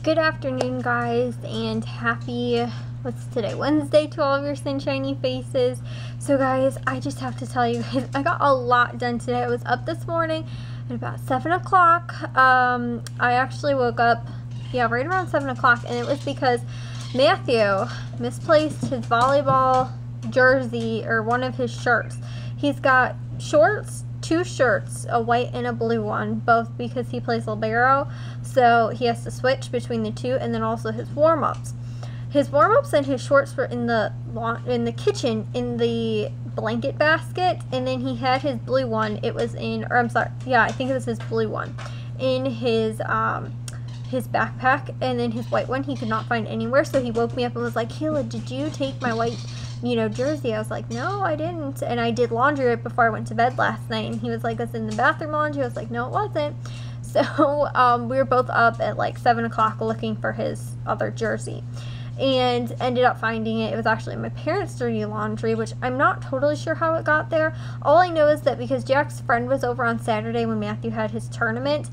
Good afternoon, guys, and happy, what's today, Wednesday, to all of your sunshiny faces. So guys, I just have to tell you guys, I got a lot done today. I was up this morning at about 7 o'clock. I actually woke up, right around 7 o'clock, and it was because Matthew misplaced his volleyball jersey, or one of his shirts. He's got shorts, two shirts, a white and a blue one, both because he plays libero, so he has to switch between the two, and then also his warm-ups. His warm-ups and his shorts were in the kitchen in the blanket basket, and then he had his blue one. It was in, or I'm sorry, yeah, I think it was his blue one in his backpack, and then his white one he could not find anywhere. So he woke me up and was like, "Kayla, did you take my white jersey?" I was like, "No, I didn't." And I did laundry right before I went to bed last night, and he was like, "It's in the bathroom laundry." I was like, "No, it wasn't." So we were both up at like 7 o'clock looking for his other jersey, and ended up finding it. It was actually my parents' dirty laundry, which I'm not totally sure how it got there. All I know is that because Jack's friend was over on Saturday when Matthew had his tournament,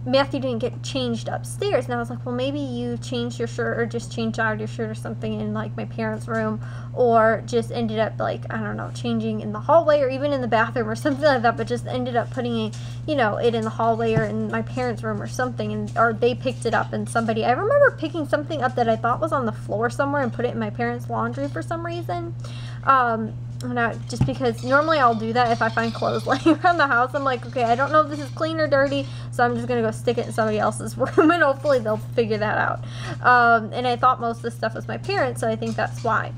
Matthew didn't get changed upstairs, and I was like, well, maybe you changed your shirt, or just changed out your shirt or something in like my parents' room, or just ended up like, I don't know, changing in the hallway or even in the bathroom or something like that, but just ended up putting it, it in the hallway or in my parents' room or something, and or they picked it up, and I remember picking something up that I thought was on the floor somewhere and put it in my parents' laundry for some reason. Just because normally I'll do that if I find clothes laying around the house. I'm like, okay, I don't know if this is clean or dirty, so I'm just gonna go stick it in somebody else's room, and hopefully they'll figure that out. And I thought most of the stuff was my parents, so I think that's why.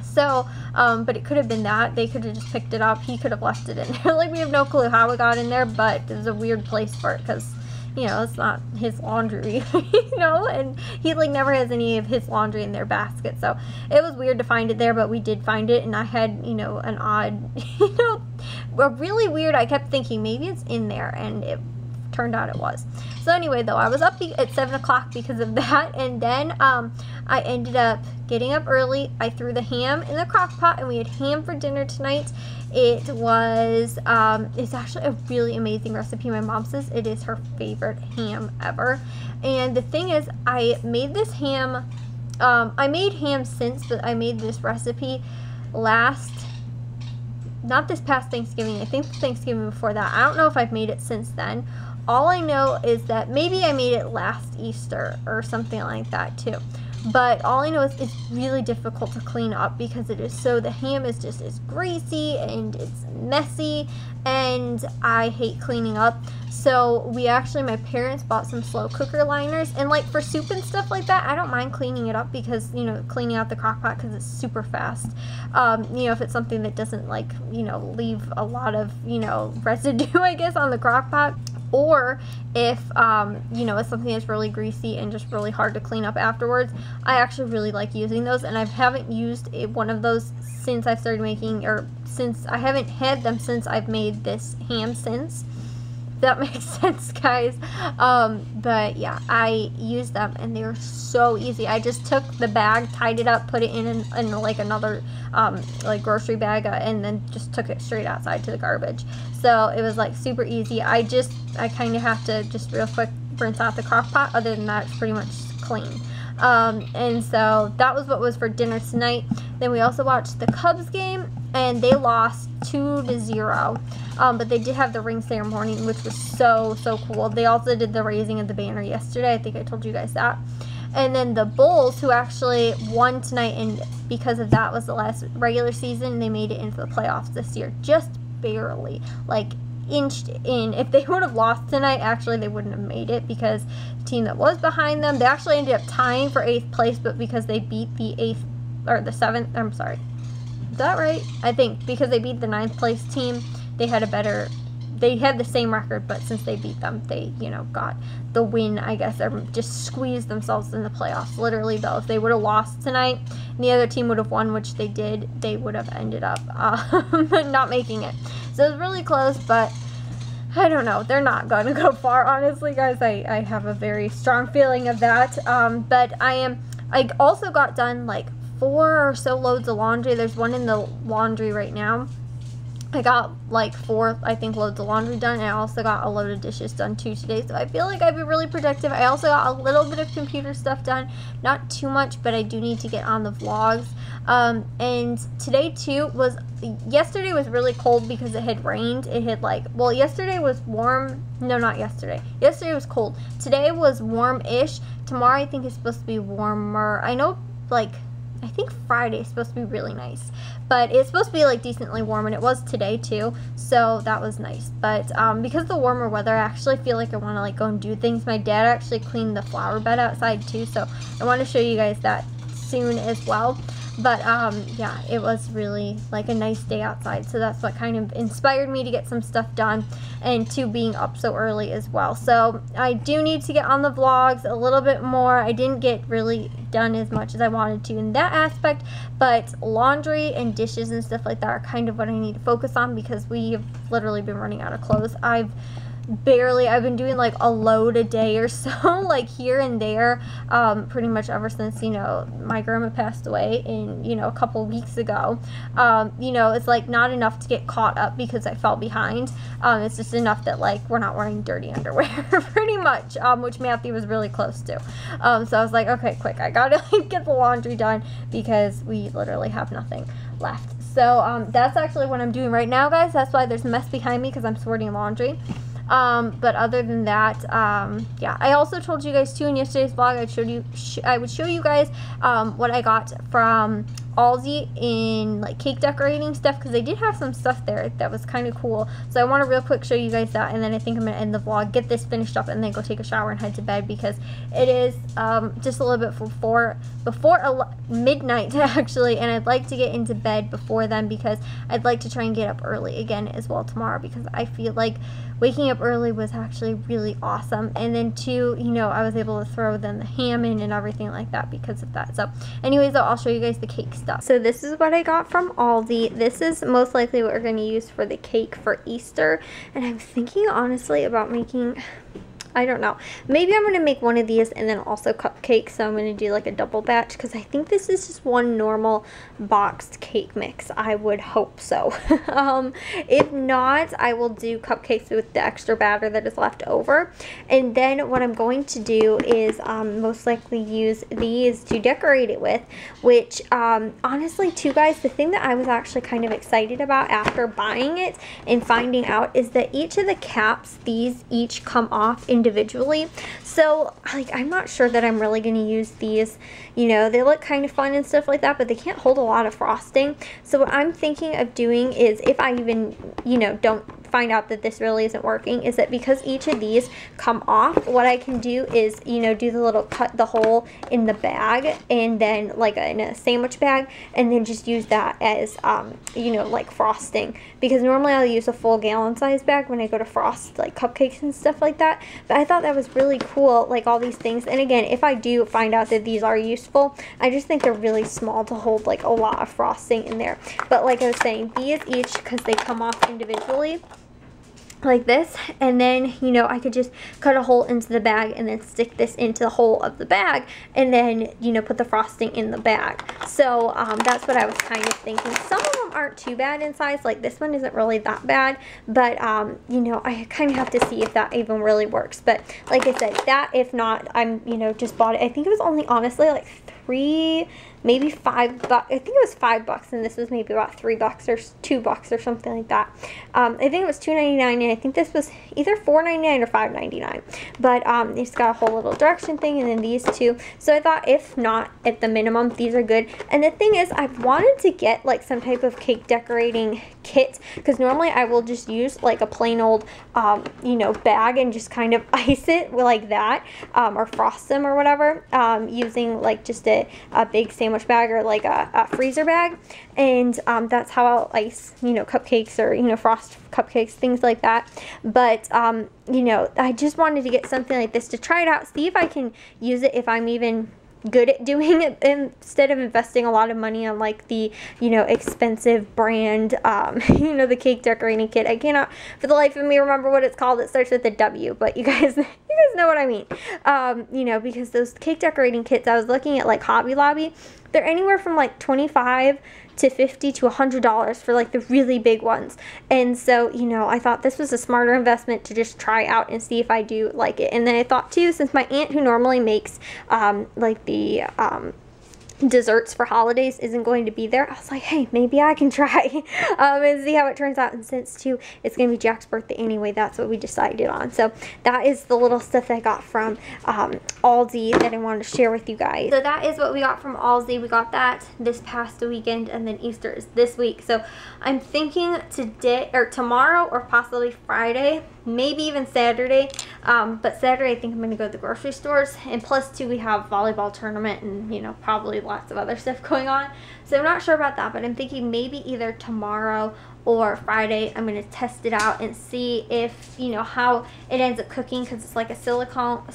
So, but it could have been that. They could have just picked it up. He could have left it in there. Like, we have no clue how it got in there, but it was a weird place for it, because it's not his laundry, and he like never has any of his laundry in their basket. So it was weird to find it there, but we did find it, and I had, an odd, a really weird, I kept thinking maybe it's in there, and it turned out it was. So anyway, though, I was up at 7 o'clock because of that, and then I ended up getting up early. I threw the ham in the crock pot, and we had ham for dinner tonight. It was, it's actually a really amazing recipe. My mom says it is her favorite ham ever. And the thing is, I made this ham, I made ham since, but I made this recipe not this past Thanksgiving, I think the Thanksgiving before that. I don't know if I've made it since then. All I know is that maybe I made it last Easter or something like that too. But all I know is it's really difficult to clean up because the ham is just as greasy and it's messy, and I hate cleaning up. So my parents bought some slow cooker liners, and like for soup and stuff like that, I don't mind cleaning it up because, cleaning out the crock pot, because it's super fast. If it's something that doesn't like, leave a lot of, residue, I guess, on the crock pot. Or if, it's something that's really greasy and just really hard to clean up afterwards, I actually really like using those, and I haven't used one of those since I've started making, I haven't had them since I've made this ham since. That makes sense, guys. But yeah, I used them, and they were so easy. I just took the bag, tied it up, put it in like another like grocery bag, and then just took it straight outside to the garbage. So it was like super easy. I kind of have to just real quick rinse out the crock pot. Other than that, it's pretty much clean. And so that was what was for dinner tonight. Then we also watched the Cubs game, and they lost 2-0. But they did have the ring ceremony, which was so cool. They also did the raising of the banner yesterday. I think I told you guys that. And then the Bulls, who actually won tonight, and because of that was the last regular season, they made it into the playoffs this year, just barely, like inched in. If they would have lost tonight, actually they wouldn't have made it, because the team that was behind them, they actually ended up tying for 8th place, but because they beat the 7th, I'm sorry, is that right? I think because they beat the 9th place team, they had the same record, but since they beat them, they, got the win, I guess, or just squeezed themselves in the playoffs. Literally, though, if they would have lost tonight and the other team would have won, which they did, they would have ended up not making it. So it was really close, but I don't know. They're not going to go far, honestly, guys. I have a very strong feeling of that. But I also got done like 4 or so loads of laundry. There's one in the laundry right now. I got like 4, I think, loads of laundry done, and I also got a load of dishes done too today, so I feel like I've been really productive. I also got a little bit of computer stuff done, not too much, but I do need to get on the vlogs. And today too yesterday was really cold because it had rained. It had well, yesterday was warm. No, not yesterday. Yesterday was cold. Today was warm-ish. Tomorrow I think it's supposed to be warmer. I know, I think Friday is supposed to be really nice, but it's supposed to be decently warm, and it was today too, so that was nice. But because of the warmer weather, I actually feel like I want to go and do things. My dad actually cleaned the flower bed outside too, so I want to show you guys that soon as well. But yeah, it was really a nice day outside, so that's what kind of inspired me to get some stuff done, and to being up so early as well. So I do need to get on the vlogs a little bit more. I didn't get really done as much as I wanted to in that aspect, but laundry and dishes and stuff like that are kind of what I need to focus on, because we've literally been running out of clothes. I've been doing a load a day or so, here and there, pretty much ever since, my grandma passed away in, a couple weeks ago. It's not enough to get caught up because I fell behind. It's just enough that we're not wearing dirty underwear pretty much, which Matthew was really close to. So I was like, okay, quick, I gotta get the laundry done because we literally have nothing left. So that's actually what I'm doing right now, guys. That's why there's a mess behind me, because I'm sorting laundry. But other than that, yeah, I also told you guys too in yesterday's vlog, I would show you guys what I got from Aldi in cake decorating stuff, because they did have some stuff there that was kind of cool. So I want to real quick show you guys that, and then I think I'm gonna end the vlog, get this finished up, and then go take a shower and head to bed, because it is just a little bit before midnight actually, and I'd like to get into bed before then, because I'd like to try and get up early again as well tomorrow, because I feel like waking up early was actually really awesome. And then too, I was able to throw then the ham in and everything like that because of that. So anyways, I'll show you guys the cake stuff. So this is what I got from Aldi. This is most likely what we're going to use for the cake for Easter. And I'm thinking honestly about making, I don't know, maybe I'm going to make one of these and then also cupcakes. So I'm going to do a double batch, because I think this is just one normal boxed cake mix. I would hope so. If not, I will do cupcakes with the extra batter that is left over. And then what I'm going to do is most likely use these to decorate it with, which honestly too, guys, the thing that I was actually kind of excited about after buying it and finding out is that each of the caps, these each come off individually. So I'm not sure that I'm really going to use these. They look kind of fun and stuff like that, but they can't hold a lot of frosting. So what I'm thinking of doing is, if I even don't find out that this really isn't working, is that because each of these come off, what I can do is do the little cut the hole in the bag, and then in a sandwich bag, and then just use that as frosting, because normally I'll use a full gallon size bag when I go to frost cupcakes and stuff like that. But I thought that was really cool, all these things. And again, if I do find out that these are useful, I just think they're really small to hold a lot of frosting in there. But like I was saying, these each, because they come off individually like this, and then I could just cut a hole into the bag and then stick this into the hole of the bag, and then put the frosting in the bag. So that's what I was kind of thinking. Some of them aren't too bad in size, this one isn't really that bad, but I kind of have to see if that even really works. But like I said, that if not, I'm just bought it. I think it was only honestly maybe $5. I think it was $5, and this was maybe about $3 or $2 or something like that. I think it was $2.99, and I think this was either $4.99 or $5.99. But it's got a whole little direction thing, and then these two. So I thought, if not, at the minimum, these are good. And the thing is, I've wanted to get some type of cake decorating kit, because normally I will just use a plain old bag and just kind of ice it like that, or frost them or whatever, using just a big sandwich bag, or a freezer bag. And that's how I'll ice cupcakes, or frost cupcakes, things like that. But I just wanted to get something like this to try it out, see if I can use it, if I'm even good at doing it, instead of investing a lot of money on the expensive brand the cake decorating kit. I cannot for the life of me remember what it's called. It starts with a W, but you guys know what I mean. Because those cake decorating kits, I was looking at Hobby Lobby, they're anywhere from $25 to $50 to $100 for like the really big ones. And so, you know, I thought this was a smarter investment to just try out and see if I do like it. And then I thought too, since my aunt who normally makes like the desserts for holidays isn't going to be there, I was like, hey, maybe I can try and see how it turns out. And since too it's gonna be Jack's birthday anyway, that's what we decided on. So that is the little stuff that I got from Aldi that I wanted to share with you guys. So that is what we got from Aldi. We got that this past weekend, and then Easter is this week. So I'm thinking today or tomorrow or possibly Friday, maybe even Saturday, but Saturday I think I'm going to go to the grocery stores, and plus too we have volleyball tournament and, you know, probably lots of other stuff going on, so I'm not sure about that, but I'm thinking maybe either tomorrow or Friday I'm going to test it out and see if, you know, how it ends up cooking, because it's like a silicone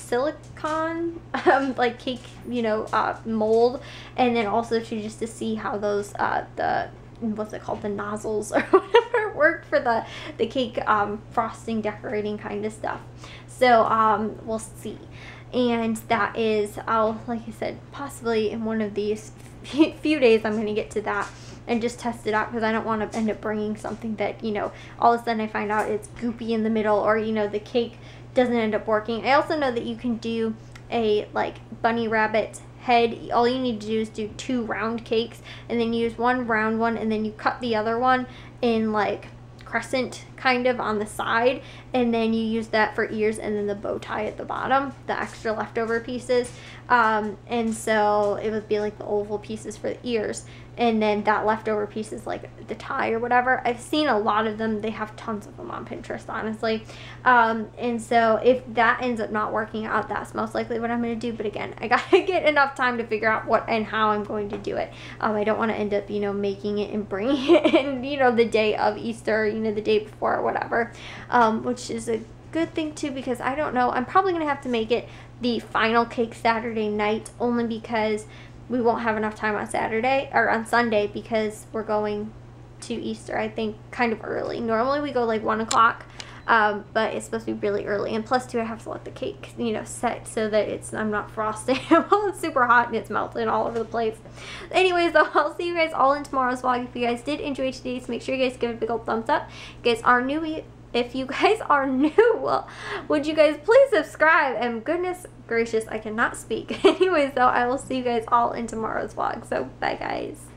like cake, you know, mold, and then also just to see how those the what's it called, the nozzles or whatever worked for the cake frosting decorating kind of stuff. So we'll see. And that is, I'll, like I said, possibly in one of these few days I'm going to get to that and just test it out, because I don't want to end up bringing something that, you know, all of a sudden I find out it's goopy in the middle, or, you know, the cake doesn't end up working. I also know that you can do a like bunny rabbit head. All you need to do is do 2 round cakes, and then use one round one, and then you cut the other one in like crescent kind of on the side, and then you use that for ears, and then the bow tie at the bottom, the extra leftover pieces, and so it would be like the oval pieces for the ears, and then that leftover piece is like the tie or whatever. I've seen a lot of them. They have tons of them on Pinterest, honestly, and so if that ends up not working out, that's most likely what I'm going to do. But again, I gotta get enough time to figure out what and how I'm going to do it. I don't want to end up, you know, making it and bringing it in, you know, the day of Easter, you know, the day before or whatever, which is a good thing too, because I don't know, I'm probably gonna have to make it the final cake Saturday night, only because we won't have enough time on Saturday or on Sunday, because we're going to Easter, I think, kind of early. Normally we go like 1 o'clock, but it's supposed to be really early, and plus too I have to let the cake, you know, set so that I'm not frosting while it's super hot and it's melting all over the place. Anyways though, I'll see you guys all in tomorrow's vlog. If you guys did enjoy today's, make sure you guys give it a big old thumbs up. If you guys are new, well, would you guys please subscribe? And goodness gracious, I cannot speak. Anyways though, I will see you guys all in tomorrow's vlog. So bye guys.